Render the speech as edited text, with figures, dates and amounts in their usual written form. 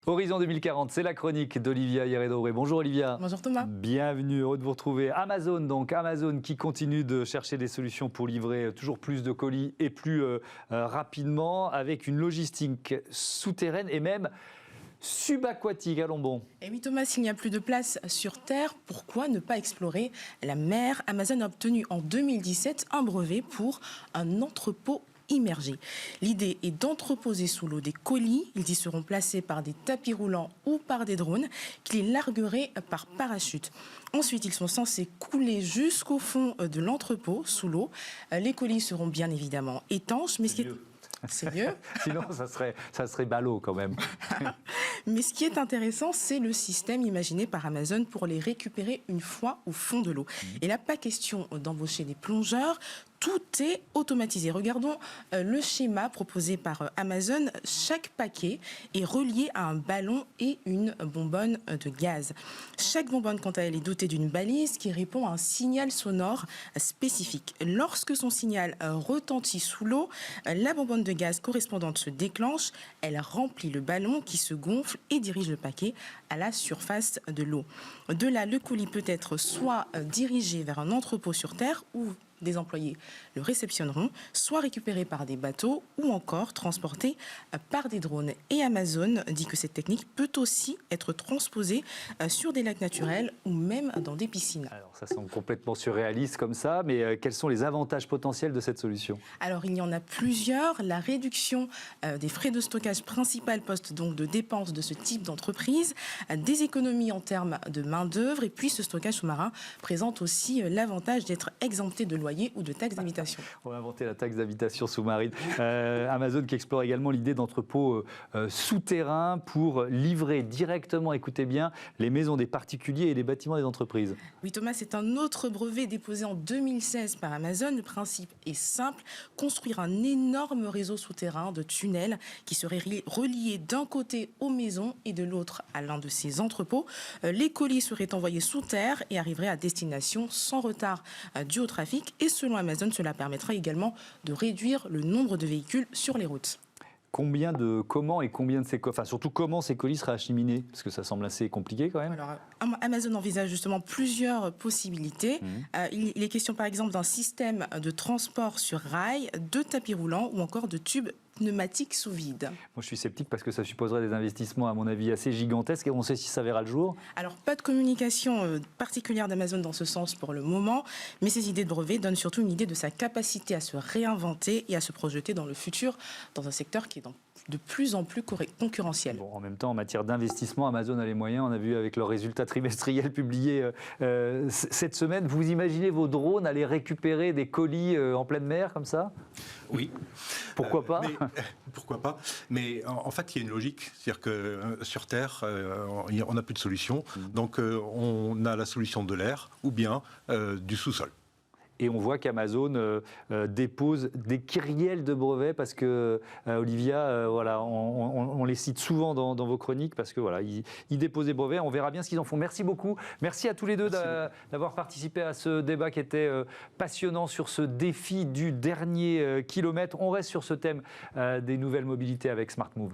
Horizon 2040, c'est la chronique d'Olivia Hierro-Doré. Bonjour Olivia. Bonjour Thomas. Bienvenue, heureux de vous retrouver. Amazon qui continue de chercher des solutions pour livrer toujours plus de colis et plus rapidement, avec une logistique souterraine et même subaquatique. Allons bon. Et oui Thomas, s'il n'y a plus de place sur Terre, pourquoi ne pas explorer la mer? Amazon a obtenu en 2017 un brevet pour un entrepôt immergé. L'idée est d'entreposer sous l'eau des colis. Ils y seront placés par des tapis roulants ou par des drones qui les largueraient par parachute. Ensuite, ils sont censés couler jusqu'au fond de l'entrepôt sous l'eau. Les colis seront bien évidemment étanches, mais c'est mieux. Sinon, ça serait ballot quand même. Mais ce qui est intéressant, c'est le système imaginé par Amazon pour les récupérer une fois au fond de l'eau. Et là, pas question d'embaucher des plongeurs. Tout est automatisé. Regardons le schéma proposé par Amazon. Chaque paquet est relié à un ballon et une bonbonne de gaz. Chaque bonbonne, quant à elle, est dotée d'une balise qui répond à un signal sonore spécifique. Lorsque son signal retentit sous l'eau, la bonbonne de gaz correspondante se déclenche. Elle remplit le ballon qui se gonfle et dirige le paquet à la surface de l'eau. De là, le colis peut être soit dirigé vers un entrepôt sur Terre ou des employés le réceptionneront, soit récupéré par des bateaux ou encore transporté par des drones. Et Amazon dit que cette technique peut aussi être transposée sur des lacs naturels ou même dans des piscines. Alors ça semble complètement surréaliste comme ça, mais quels sont les avantages potentiels de cette solution? Alors il y en a plusieurs. La réduction des frais de stockage principal poste donc de dépenses de ce type d'entreprise, des économies en termes de main-d'œuvre, et puis ce stockage sous-marin présente aussi l'avantage d'être exempté de loyer ou de taxes d'habitation. On va inventer la taxe d'habitation sous-marine. Amazon qui explore également l'idée d'entrepôts souterrains pour livrer directement, écoutez bien, les maisons des particuliers et les bâtiments des entreprises. Oui Thomas, c'est un autre brevet déposé en 2016 par Amazon. Le principe est simple, construire un énorme réseau souterrain de tunnels qui serait relié d'un côté aux maisons et de l'autre à l'un de ces entrepôts. Les colis seraient envoyés sous terre et arriveraient à destination sans retard dû au trafic. Et selon Amazon, cela permettra également de réduire le nombre de véhicules sur les routes. Surtout comment ces colis seraient acheminés? Parce que ça semble assez compliqué quand même. Alors, Amazon envisage justement plusieurs possibilités. Il est question par exemple d'un système de transport sur rail, de tapis roulants ou encore de tubes pneumatiques sous vide. Moi je suis sceptique parce que ça supposerait des investissements à mon avis assez gigantesques et on sait si ça verra le jour. Alors pas de communication particulière d'Amazon dans ce sens pour le moment, mais ces idées de brevets donnent surtout une idée de sa capacité à se réinventer et à se projeter dans le futur dans un secteur qui est de plus en plus concurrentiel. Bon, en même temps, en matière d'investissement, Amazon a les moyens. On a vu avec leurs résultats trimestriels publiés cette semaine. Vous imaginez vos drones aller récupérer des colis en pleine mer comme ça? Oui. Pourquoi pas? Pourquoi pas? Mais en fait, il y a une logique. C'est-à-dire que sur Terre, on n'a plus de solution. Donc, on a la solution de l'air ou bien du sous-sol. Et on voit qu'Amazon dépose des kyrielles de brevets parce que, Olivia, voilà, on les cite souvent dans vos chroniques parce que voilà, ils déposent des brevets. On verra bien ce qu'ils en font. Merci beaucoup. Merci à tous les deux d'avoir participé à ce débat qui était passionnant sur ce défi du dernier kilomètre. On reste sur ce thème des nouvelles mobilités avec Smart Move.